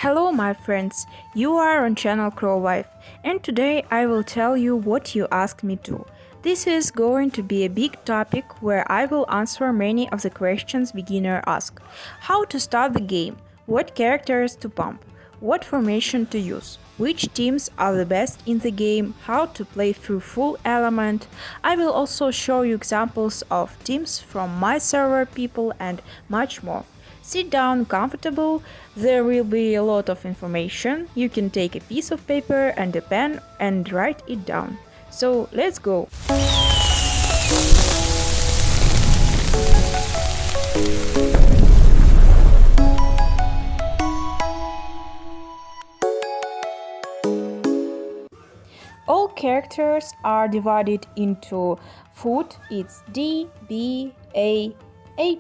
Hello my friends, you are on channel Crowwife and today I will tell you what you asked me to. This is going to be a big topic where I will answer many of the questions beginner ask. How to start the game, what characters to pump, what formation to use, which teams are the best in the game, how to play through full element. I will also show you examples of teams from my server people and much more. Sit down comfortable, there will be a lot of information, you can take a piece of paper and a pen and write it down. So let's go! All characters are divided into food, it's D, B, A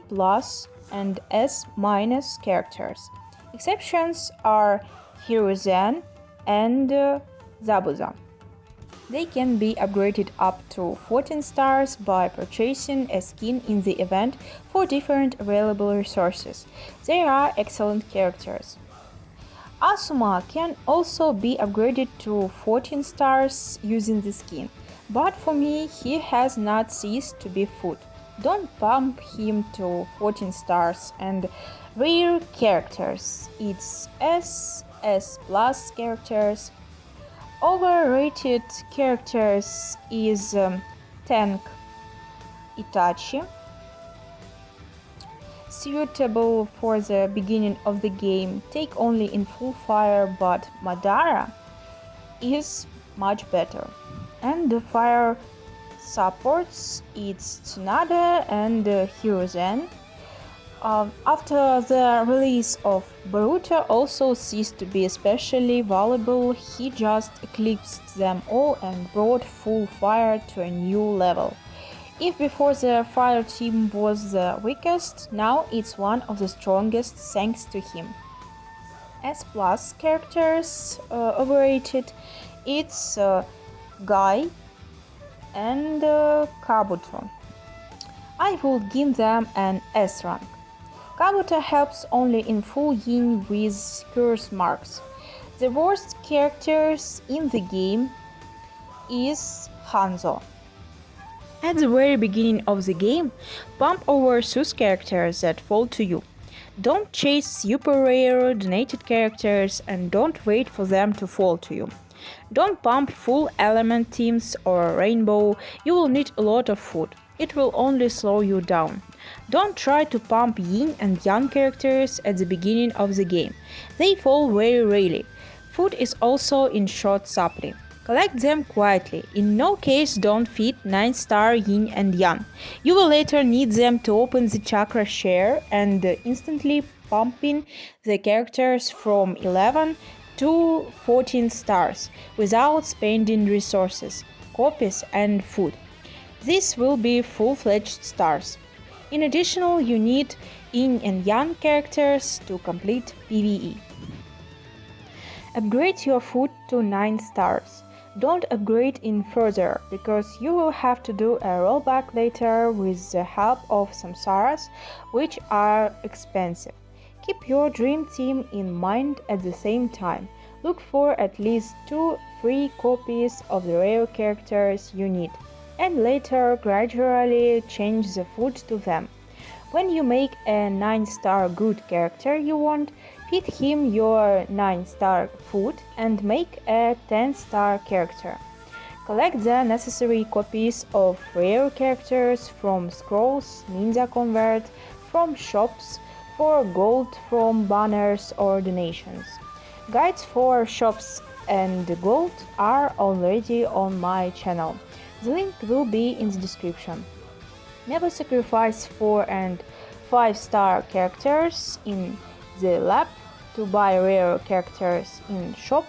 plus and S minus characters. Exceptions are Hiruzen and Zabuza. They can be upgraded up to 14 stars by purchasing a skin in the event for different available resources. They are excellent characters. Asuma can also be upgraded to 14 stars using the skin, but for me he has not ceased to be food. Don't pump him to 14 stars. And rare characters, it's S plus characters. Overrated characters is Tank Itachi. Suitable for the beginning of the game, take only in full fire, but Madara is much better. And the fire supports its Tsunade and Hiruzen. After the release of Boruto also ceased to be especially valuable, he just eclipsed them all and brought full fire to a new level. If before the fire team was the weakest, now it's one of the strongest thanks to him. S plus characters overrated, it's Guy and Kabuto. I would give them an S rank. Kabuto helps only in full yin with curse marks. The worst characters in the game is Hanzo. At the very beginning of the game, pump over those characters that fall to you. Don't chase super rare donated characters and don't wait for them to fall to you. Don't pump full element teams or rainbow, you will need a lot of food. It will only slow you down. Don't try to pump yin and yang characters at the beginning of the game. They fall very rarely. Food is also in short supply. Collect them quietly. In no case don't feed 9-star yin and yang. You will later need them to open the chakra share and instantly pumping the characters from 11 to 14 stars without spending resources, copies and food. This will be full-fledged stars. In addition, you need yin and yang characters to complete PvE. Upgrade your food to 9 stars. Don't upgrade in further, because you will have to do a rollback later with the help of Samsaras, which are expensive. Keep your dream team in mind at the same time. Look for at least 2-3 copies of the rare characters you need, and later gradually change the food to them. When you make a 9-star good character you want, feed him your 9-star food and make a 10-star character. Collect the necessary copies of rare characters from scrolls, ninja convert, from shops, for gold from banners or donations. Guides for shops and gold are already on my channel. The link will be in the description. Never sacrifice 4 and 5-star characters in the lab to buy rare characters in shop.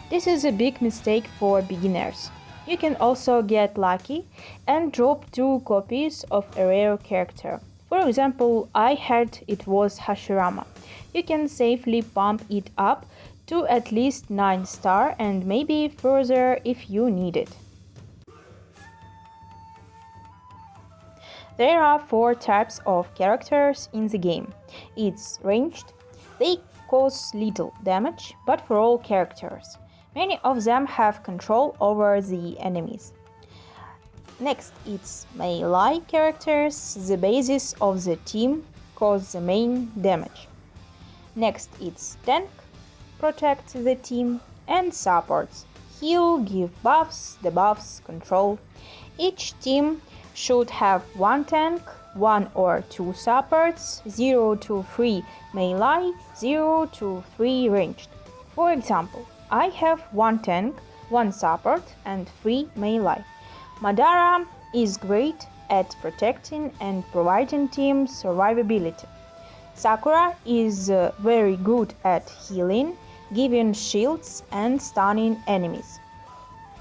This is a big mistake for beginners. You can also get lucky and drop 2 copies of a rare character. For example, I had it was Hashirama. You can safely pump it up to at least 9-star and maybe further if you need it. There are 4 types of characters in the game. It's ranged. They cause little damage, but for all characters. Many of them have control over the enemies. Next, it's melee characters, the basis of the team, cause the main damage. Next, it's tank, protect the team, and supports, heal, give buffs, debuffs, control. Each team should have one tank, one or two supports, 0 to 3 melee, 0 to 3 ranged. For example, I have one tank, one support, and 3 melee. Madara is great at protecting and providing team survivability. Sakura is very good at healing, giving shields and stunning enemies.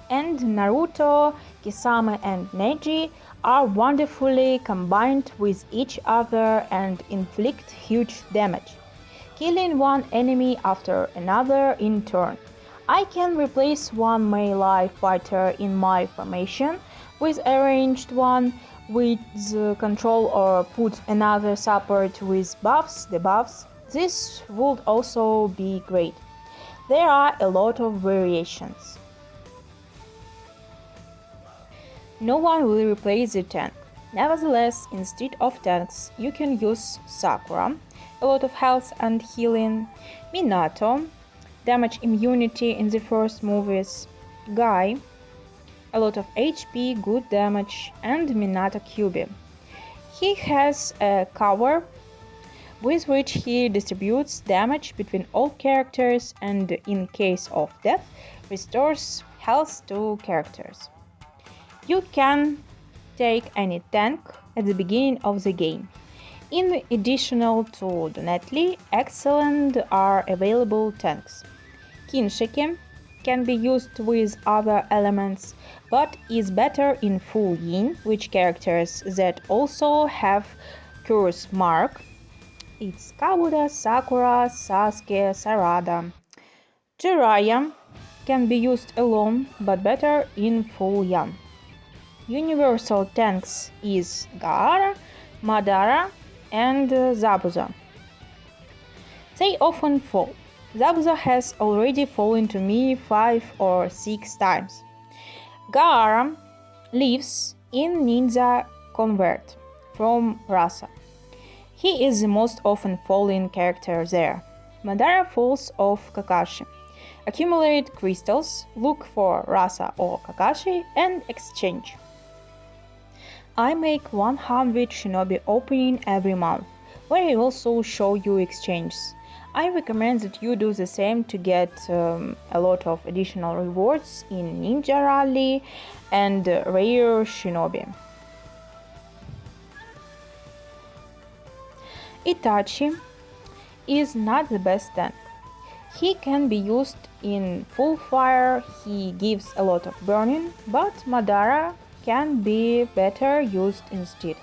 And Naruto, Kisame and Neji are wonderfully combined with each other and inflict huge damage, killing one enemy after another in turn. I can replace one melee fighter in my formation with a ranged one with control or put another support with buffs, debuffs. This would also be great. There are a lot of variations. No one will replace the tank. Nevertheless, instead of tanks, you can use Sakura, a lot of health and healing, Minato, damage immunity in the first movies, Guy, a lot of HP, good damage, and Minato Kyuubi. He has a cover with which he distributes damage between all characters and, in case of death, restores health to characters. You can take any tank at the beginning of the game. In addition to Donatelli, excellent are available tanks. Kinshiki can be used with other elements, but is better in full yin, which characters that also have curse mark. It's Kabuto, Sakura, Sasuke, Sarada. Jiraiya can be used alone, but better in full yang. Universal tanks is Gaara, Madara, and Zabuza. They often fall. Zabuza has already fallen to me 5 or 6 times. Gaara lives in Ninja Convert from Rasa. He is the most often falling character there. Madara falls off Kakashi. Accumulate crystals, look for Rasa or Kakashi, and exchange. I make 100 Shinobi opening every month, where I also show you exchanges. I recommend that you do the same to get a lot of additional rewards in Ninja Rally and Rare Shinobi. Itachi is not the best tank. He can be used in full fire, he gives a lot of burning, but Madara can be better used instead.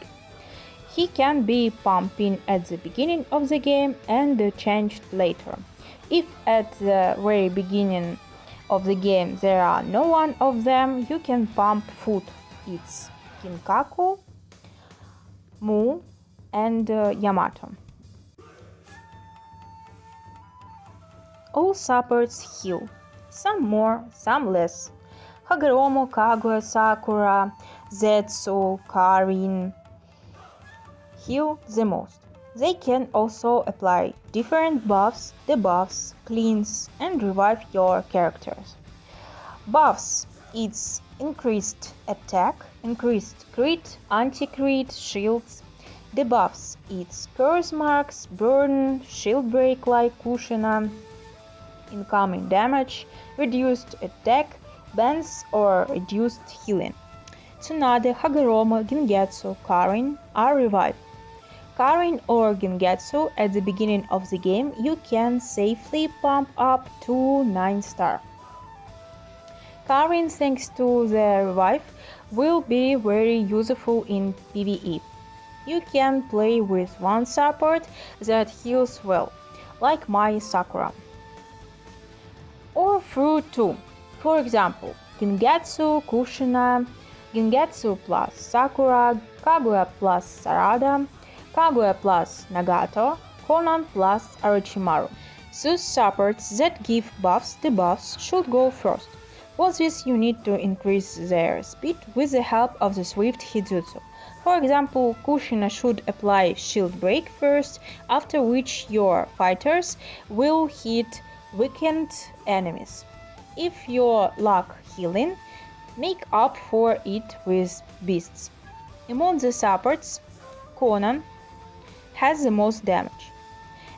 He can be pumping at the beginning of the game and changed later. If at the very beginning of the game there are no one of them, you can pump food. It's Kinkaku, Mu, and Yamato. All supports heal, some more, some less. Hagoromo, Kage, Sakura, Zetsu, Karin heal the most. They can also apply different buffs, debuffs, cleanse, and revive your characters. Buffs: it's increased attack, increased crit, anti-crit, shields. Debuffs: it's curse marks, burn, shield break like Kushina, incoming damage, reduced attack, bans or reduced healing. Tsunade, Hagoromo, Gengetsu, Karin are revived. Karin or Gengetsu at the beginning of the game you can safely pump up to 9 star. Karin, thanks to the revive, will be very useful in PvE. You can play with one support that heals well, like my Sakura. Or through 2. For example, Gengetsu, Kushina, Gengetsu plus Sakura, Kaguya plus Sarada, Kaguya plus Nagato, Conan plus Orochimaru. Those supports that give buffs debuffs should go first. For this you need to increase their speed with the help of the Swift Hitjutsu. For example, Kushina should apply Shield Break first, after which your fighters will hit weakened enemies. If you lack healing, make up for it with beasts. Among the supports, Conan has the most damage,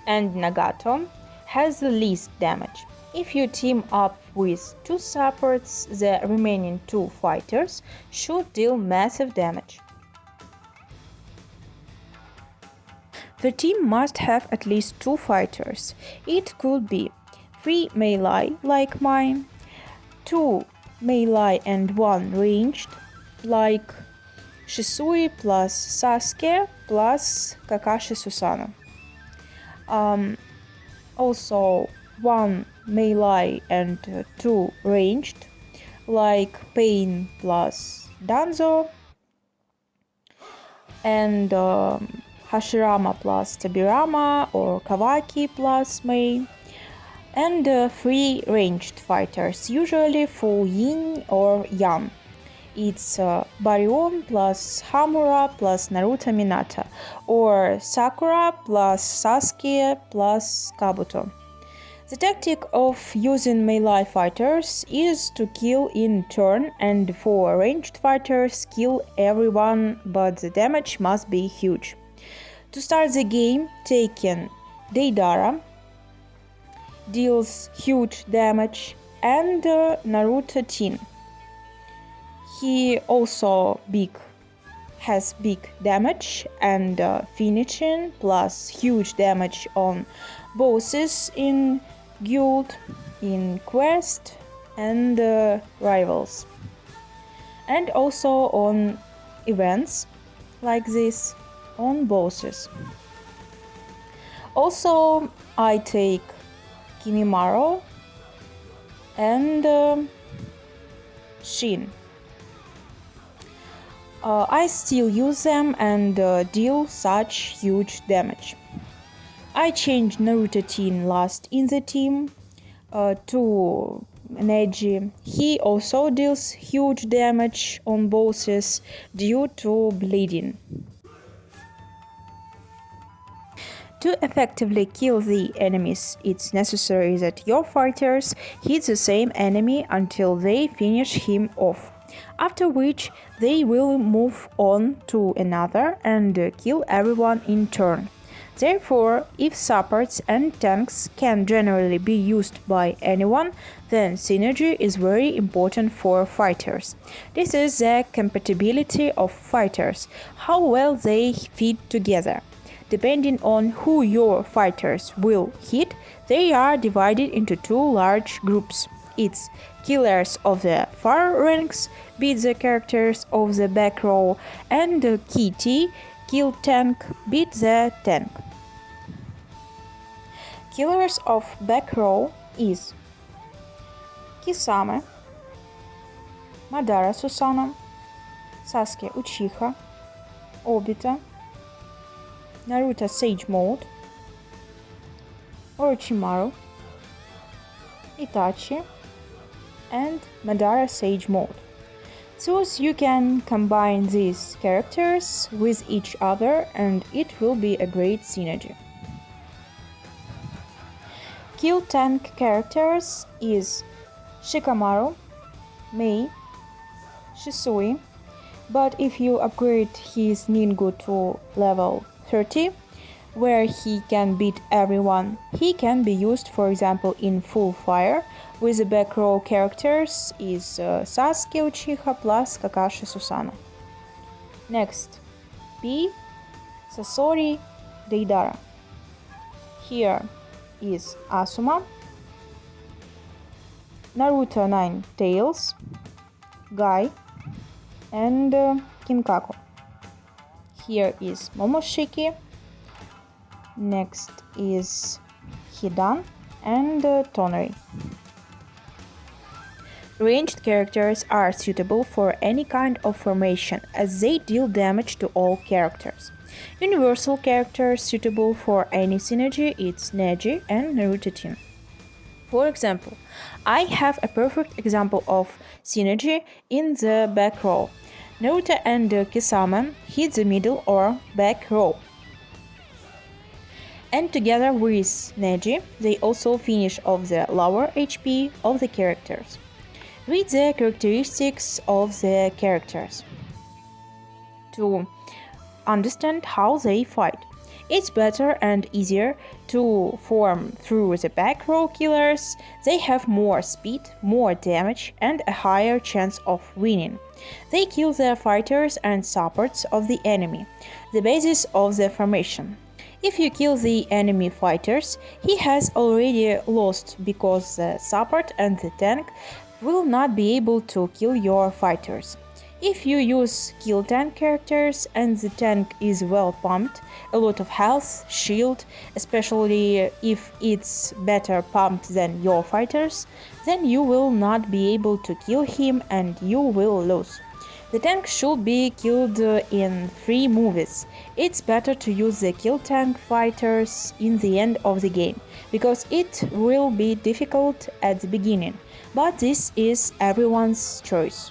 and Nagato has the least damage. If you team up with two supports, the remaining two fighters should deal massive damage. The team must have at least two fighters. It could be 3 melee like mine, 2 melee and 1 ranged like Shisui plus Sasuke plus Kakashi Susanoo. Also 1 melee and 2 ranged like Pain plus Danzo, and Hashirama plus Tobirama or Kawaki plus Mei, and 3 ranged fighters, usually full yin or yang. It's Baryon plus Hamura plus Naruto Minata, or Sakura plus Sasuke plus Kabuto. The tactic of using melee fighters is to kill in turn, and for ranged fighters kill everyone, but the damage must be huge. To start the game, taking Deidara deals huge damage, and Naruto Teen. He also has big damage and finishing plus huge damage on bosses in guild, in quest and rivals, and also on events like this on bosses. Also I take Kimimaro and Shin. I still use them and deal such huge damage. I changed Naruto Teen last in the team to Neji. He also deals huge damage on bosses due to bleeding. To effectively kill the enemies, it's necessary that your fighters hit the same enemy until they finish him off, after which they will move on to another and kill everyone in turn. Therefore, if supports and tanks can generally be used by anyone, then synergy is very important for fighters. This is the compatibility of fighters, how well they fit together. Depending on who your fighters will hit, they are divided into two large groups. It's killers of the far ranks, beat the characters of the back row, and KT, kill tank, beat the tank. Killers of back row is Kisame, Madara Susanoo, Sasuke Uchiha, Obito, Naruto Sage Mode, Orochimaru, Itachi, and Madara Sage Mode. Thus you can combine these characters with each other and it will be a great synergy. Kill tank characters is Shikamaru, Mei, Shisui, but if you upgrade his Ningu to level 30, where he can beat everyone, he can be used, for example, in full fire. With the back row characters is Sasuke Uchiha plus Kakashi Susanoo. Next, B. Sasori Deidara. Here is Asuma, Naruto 9 Tails, Guy, and Kinkaku. Here is Momoshiki. Next is Hidan and Tonari. Ranged characters are suitable for any kind of formation as they deal damage to all characters. Universal characters suitable for any synergy it's Neji and Naruto team. For example, I have a perfect example of synergy in the back row. Naruto and Kisame hit the middle or back row. And together with Neji, they also finish off the lower HP of the characters. Read the characteristics of the characters to understand how they fight. It's better and easier to form through the back row killers. They have more speed, more damage, and a higher chance of winning. They kill the fighters and supports of the enemy, the basis of the formation. If you kill the enemy fighters, he has already lost because the support and the tank will not be able to kill your fighters. If you use kill tank characters and the tank is well pumped, a lot of health, shield, especially if it's better pumped than your fighters, then you will not be able to kill him and you will lose. The tank should be killed in 3 moves. It's better to use the kill tank fighters in the end of the game, because it will be difficult at the beginning, but this is everyone's choice.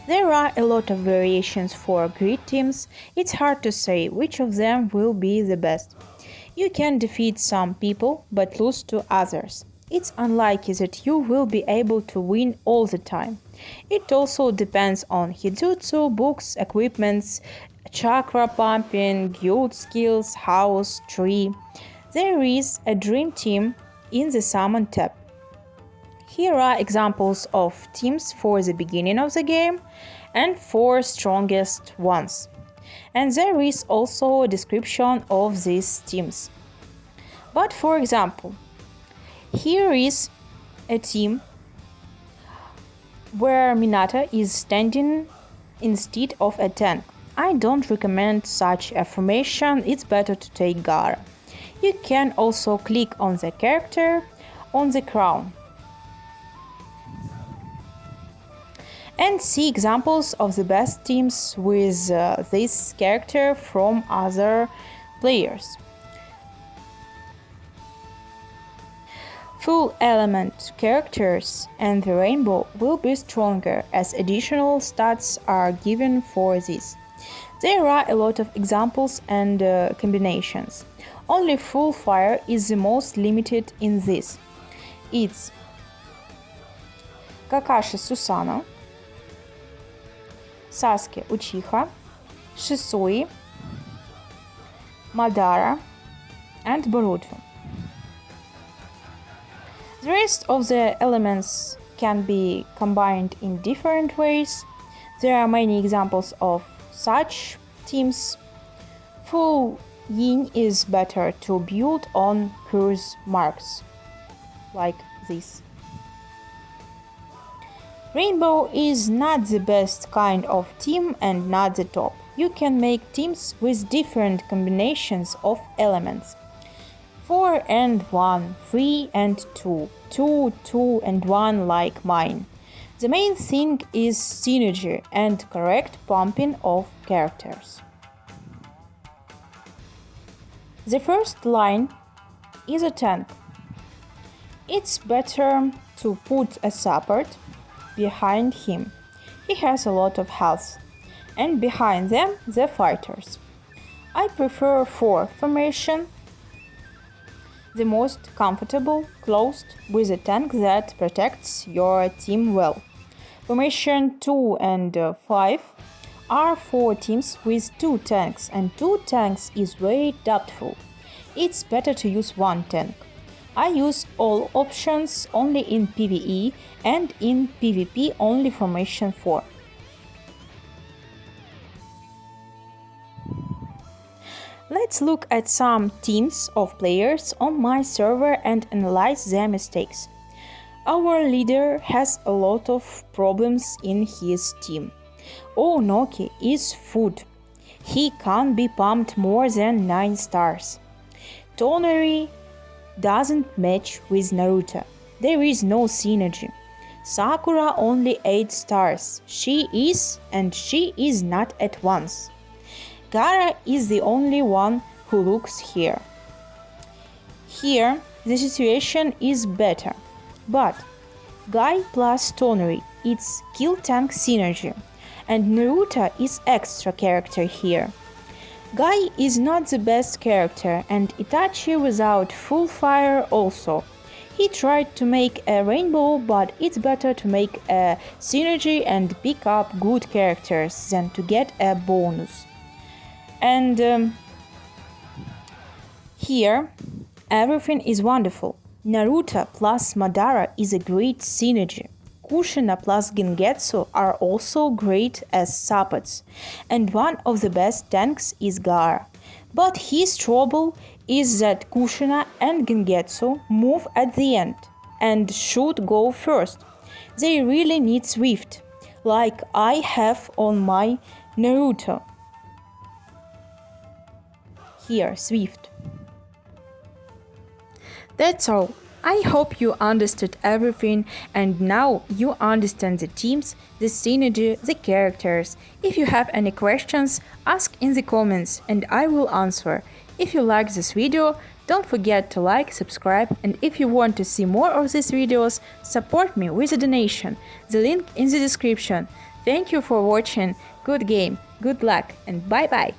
There are a lot of variations for grid teams. It's hard to say which of them will be the best. You can defeat some people but lose to others. It's unlikely that you will be able to win all the time. It also depends on hitjutsu, books, equipments, chakra pumping, guild skills, house, tree. There is a dream team in the summon tab. Here are examples of teams for the beginning of the game and 4 strongest ones. And there is also a description of these teams. But for example, here is a team where Minata is standing instead of a tank. I don't recommend such a formation, it's better to take Gaara. You can also click on the character on the crown and see examples of the best teams with this character from other players. Full element characters and the rainbow will be stronger as additional stats are given for this. There are a lot of examples and combinations. Only full fire is the most limited in this. It's Kakashi Susano, Sasuke Uchiha, Shisui, Madara, and Boruto. The rest of the elements can be combined in different ways. There are many examples of such teams. Full yin is better to build on curse marks, like this. Rainbow is not the best kind of team and not the top. You can make teams with different combinations of elements. 4 and 1, 3 and 2, 2, 2 and 1 like mine. The main thing is synergy and correct pumping of characters. The first line is a tank. It's better to put a support behind him. He has a lot of health. And behind them the fighters. I prefer 4 formation, the most comfortable, closed, with a tank that protects your team well. Formation 2 and 5 are 4 teams with 2 tanks, and 2 tanks is very doubtful. It's better to use 1 tank. I use all options only in PvE and in PvP only formation 4. Let's look at some teams of players on my server and analyze their mistakes. Our leader has a lot of problems in his team. Onoki is food. He can't be pumped more than 9 stars. Toneri doesn't match with Naruto. There is no synergy. Sakura only 8 stars. She is, and she is not at once. Gaara is the only one who looks here. Here, the situation is better. But Guy plus Toneri, it's kill tank synergy. And Naruto is extra character here. Guy is not the best character and Itachi without full fire also. He tried to make a rainbow, but it's better to make a synergy and pick up good characters than to get a bonus. And here, everything is wonderful. Naruto plus Madara is a great synergy. Kushina plus Gengetsu are also great as supports, and one of the best tanks is Gaara. But his trouble is that Kushina and Gengetsu move at the end and should go first. They really need Swift, like I have on my Naruto. Here, Swift. That's all. I hope you understood everything and now you understand the teams, the synergy, the characters. If you have any questions, ask in the comments and I will answer. If you like this video, don't forget to like, subscribe, and if you want to see more of these videos, support me with a donation. The link in the description. Thank you for watching. Good game, good luck, and bye bye!